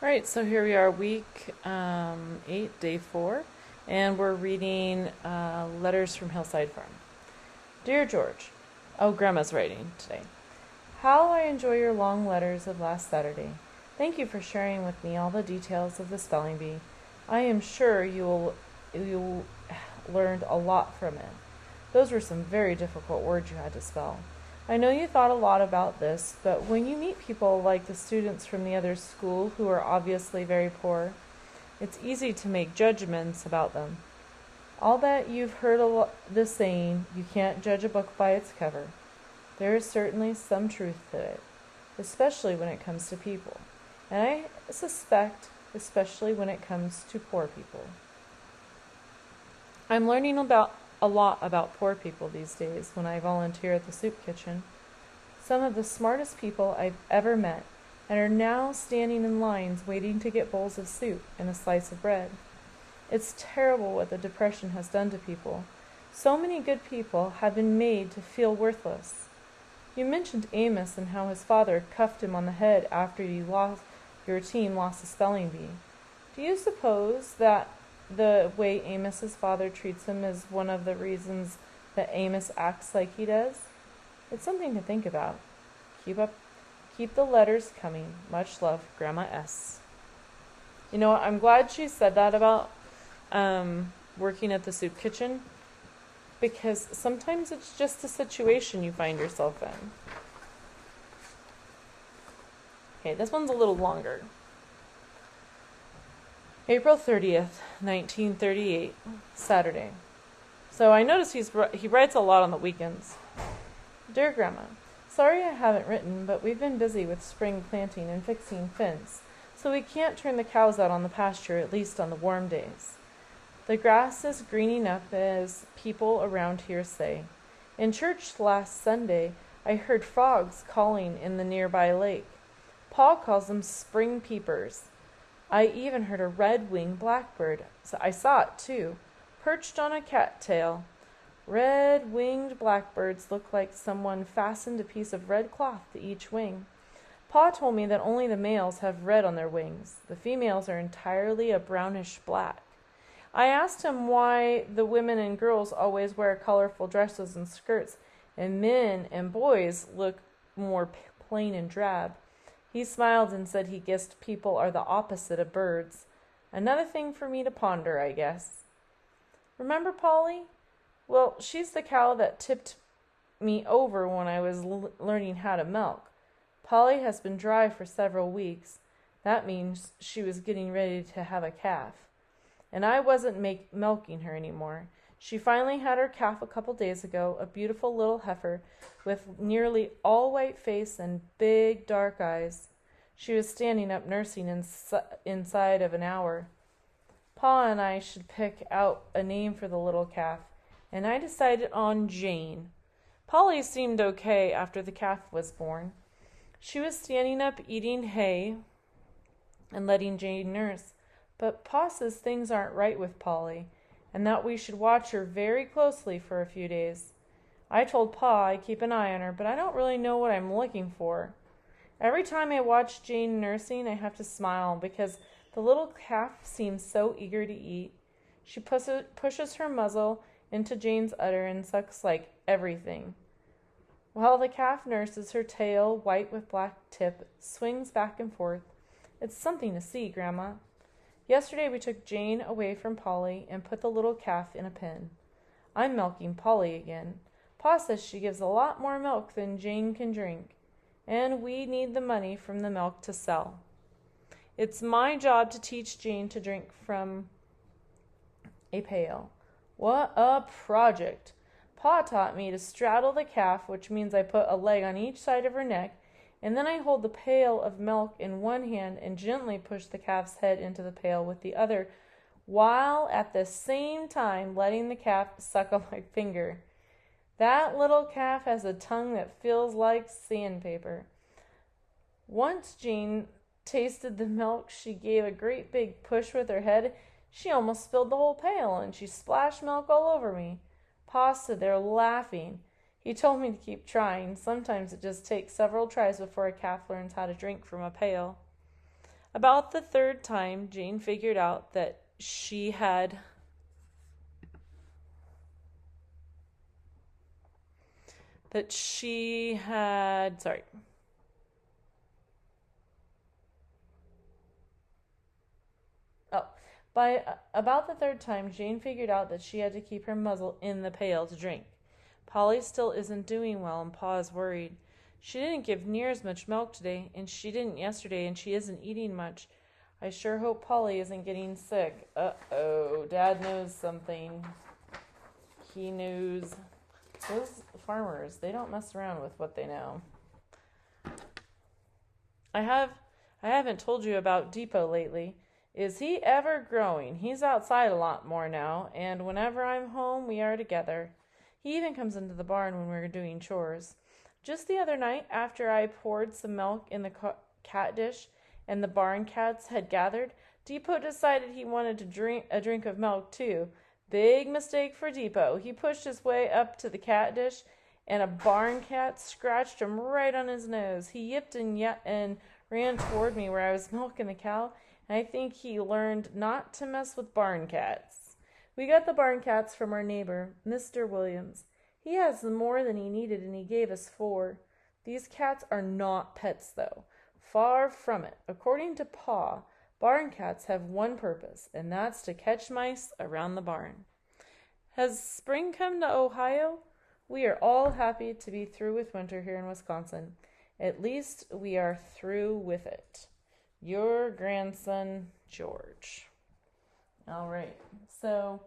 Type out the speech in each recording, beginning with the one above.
All right, so here we are, week 8, day 4, and we're reading Letters from Hillside Farm. Dear George, oh, Grandma's writing today. How I enjoy your long letters of last Saturday. Thank you for sharing with me all the details of the spelling bee. I am sure you learned a lot from it. Those were some very difficult words you had to spell. I know you thought a lot about this, but when you meet people like the students from the other school who are obviously very poor, it's easy to make judgments about them. All that you've heard the saying, you can't judge a book by its cover. There is certainly some truth to it, especially when it comes to people. And I suspect, especially when it comes to poor people. I'm learning a lot about poor people these days when I volunteer at the soup kitchen. Some of the smartest people I've ever met and are now standing in lines waiting to get bowls of soup and a slice of bread. It's terrible what the Depression has done to people. So many good people have been made to feel worthless. You mentioned Amos and how his father cuffed him on the head after your team lost the spelling bee. Do you suppose that the way Amos's father treats him is one of the reasons that Amos acts like he does? It's something to think about. Keep the letters coming. Much love, Grandma S. You know what? I'm glad she said that about working at the soup kitchen, because sometimes it's just a situation you find yourself in. Okay, this one's a little longer. April 30th, 1938, Saturday. So I notice he writes a lot on the weekends. Dear Grandma, sorry I haven't written, but we've been busy with spring planting and fixing fence, so we can't turn the cows out on the pasture, at least on the warm days. The grass is greening up, as people around here say. In church last Sunday, I heard frogs calling in the nearby lake. Paul calls them spring peepers. I even heard a red-winged blackbird. So I saw it, too, perched on a cattail. Red-winged blackbirds look like someone fastened a piece of red cloth to each wing. Pa told me that only the males have red on their wings. The females are entirely a brownish black. I asked him why the women and girls always wear colorful dresses and skirts, and men and boys look more plain and drab. He smiled and said he guessed people are the opposite of birds. Another thing for me to ponder, I guess. Remember Polly? Well, she's the cow that tipped me over when I was learning how to milk. Polly has been dry for several weeks. That means she was getting ready to have a calf. And I wasn't milking her anymore. She finally had her calf a couple days ago, a beautiful little heifer with nearly all white face and big dark eyes. She was standing up nursing inside of an hour. Pa and I should pick out a name for the little calf, and I decided on Jane. Polly seemed okay after the calf was born. She was standing up eating hay and letting Jane nurse. But Pa says things aren't right with Polly, and that we should watch her very closely for a few days. I told Pa I keep an eye on her, but I don't really know what I'm looking for. Every time I watch Jane nursing, I have to smile because the little calf seems so eager to eat. She pushes her muzzle into Jane's udder and sucks like everything. While the calf nurses, her tail, white with black tip, swings back and forth. It's something to see, Grandma. Yesterday we took Jane away from Polly and put the little calf in a pen. I'm milking Polly again. Pa says she gives a lot more milk than Jane can drink, and we need the money from the milk to sell. It's my job to teach Jane to drink from a pail. What a project! Pa taught me to straddle the calf, which means I put a leg on each side of her neck, and then I hold the pail of milk in one hand and gently push the calf's head into the pail with the other, while at the same time letting the calf suck on my finger. That little calf has a tongue that feels like sandpaper. Once Jane tasted the milk, she gave a great big push with her head. She almost spilled the whole pail, and she splashed milk all over me. Pa stood there laughing. He told me to keep trying. Sometimes it just takes several tries before a calf learns how to drink from a pail. About the third time, Jane figured out that she had sorry. Oh, by about the third time, Jane figured out that she had to keep her muzzle in the pail to drink. Polly still isn't doing well, and Pa is worried. She didn't give near as much milk today, and she didn't yesterday, and she isn't eating much. I sure hope Polly isn't getting sick. Uh-oh, Dad knows something. He knows. Those farmers, they don't mess around with what they know. I haven't told you about Depot lately. Is he ever growing? He's outside a lot more now, and whenever I'm home, we are together. He even comes into the barn when we're doing chores. Just the other night, after I poured some milk in the cat dish and the barn cats had gathered, Depot decided he wanted to drink a drink of milk too. Big mistake for Depot. He pushed his way up to the cat dish, and a barn cat scratched him right on his nose. He yipped and ran toward me where I was milking the cow, and I think he learned not to mess with barn cats. We got the barn cats from our neighbor, Mr. Williams. He has more than he needed, and he gave us 4. These cats are not pets, though. Far from it. According to Pa, barn cats have one purpose, and that's to catch mice around the barn. Has spring come to Ohio? We are all happy to be through with winter here in Wisconsin. At least we are through with it. Your grandson, George. All right, so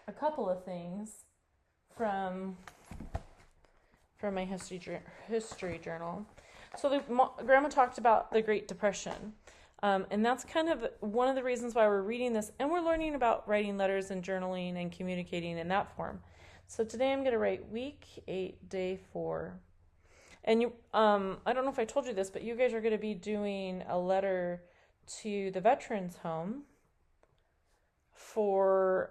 a couple of things from my history journal. So Grandma talked about the Great Depression, and that's kind of one of the reasons why we're reading this, and we're learning about writing letters and journaling and communicating in that form. So today I'm going to write week 8, day 4. And I don't know if I told you this, but you guys are going to be doing a letter to the Veterans Home for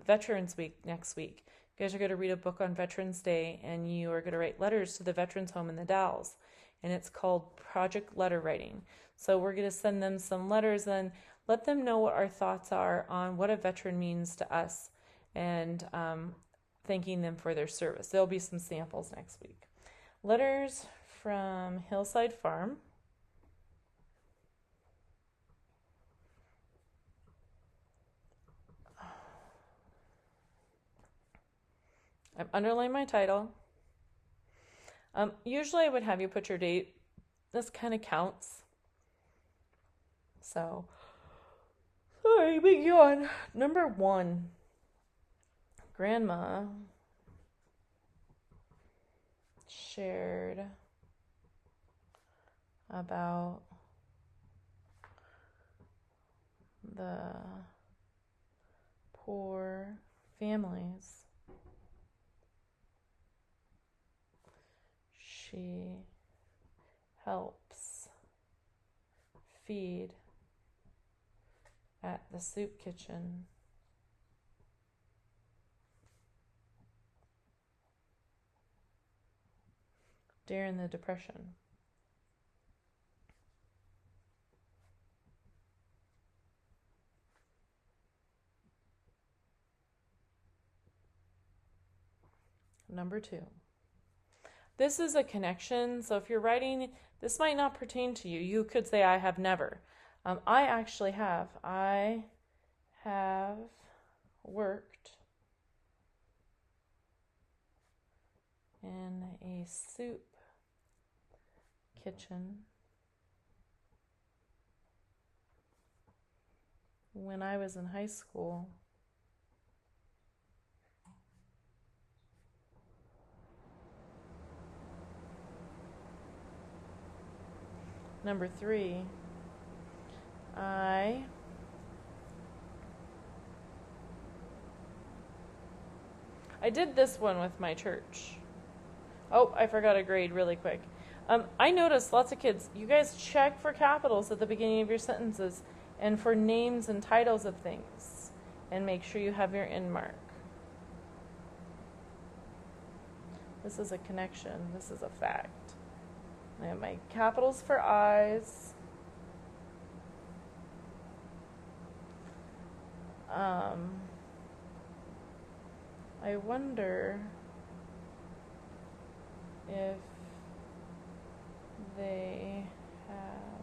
Veterans Week next week. You guys are going to read a book on Veterans Day, and you are going to write letters to the Veterans Home in the Dalles. And it's called Project Letter Writing. So we're going to send them some letters and let them know what our thoughts are on what a veteran means to us, and thanking them for their service. There'll be some samples next week. Letters from Hillside Farm. I've underlined my title. Usually I would have you put your date. This kind of counts. So, sorry, big yawn. Number 1. Grandma shared about the poor families she helps feed at the soup kitchen. During the Depression. Number 2. This is a connection, so if you're writing, this might not pertain to you. You could say, I have never. I actually have. I have worked in a soup kitchen when I was in high school. Number 3, I did this one with my church. Oh, I forgot a grade really quick. I noticed lots of kids, you guys check for capitals at the beginning of your sentences and for names and titles of things, and make sure you have your end mark. This is a connection. This is a fact. I have my capitals for I's I wonder if they have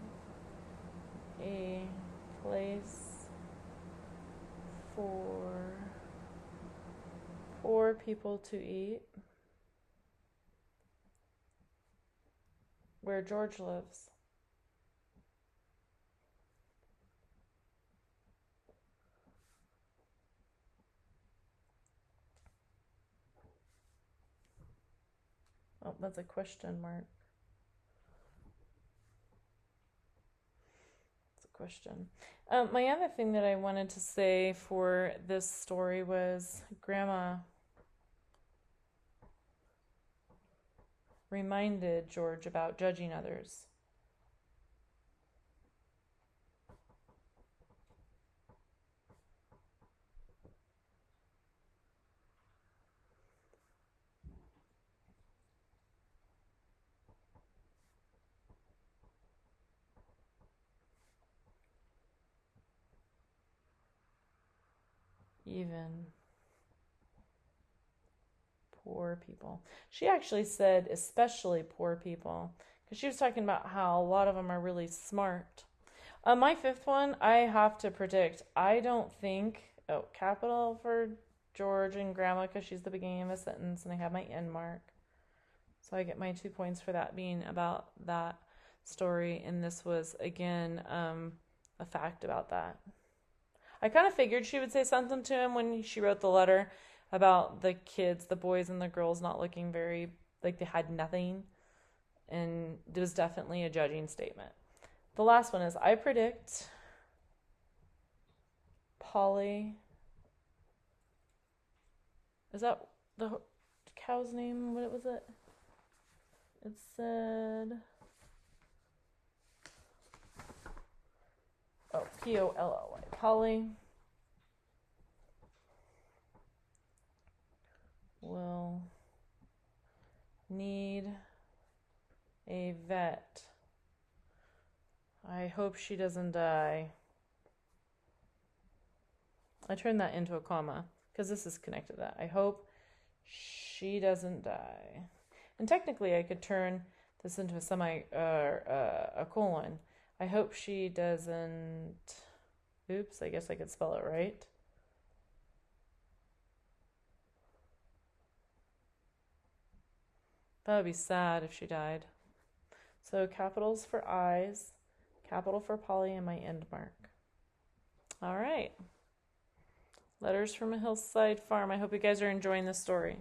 a place for poor people to eat where George lives. Oh, that's a question mark. That's a question. My other thing that I wanted to say for this story was Grandma reminded George about judging others. Even poor people. She actually said, especially poor people, because she was talking about how a lot of them are really smart. My fifth one, I have to predict. I don't think, oh, capital for George and Grandma because she's the beginning of a sentence, and I have my end mark. So I get my 2 points for that being about that story. And this was, again, a fact about that. I kind of figured she would say something to him when she wrote the letter about the kids, the boys and the girls not looking very, like they had nothing. And it was definitely a judging statement. The last one is I predict Polly. Is that the cow's name? What was it? It said, oh, Polly. Polly will need a vet. I hope she doesn't die. I turned that into a comma because this is connected to that. I hope she doesn't die. And technically, I could turn this into a colon. I hope she doesn't. Oops, I guess I could spell it right. That would be sad if she died. So capitals for eyes, capital for Polly, and my end mark. All right. Letters from a Hillside farm. I hope you guys are enjoying this story.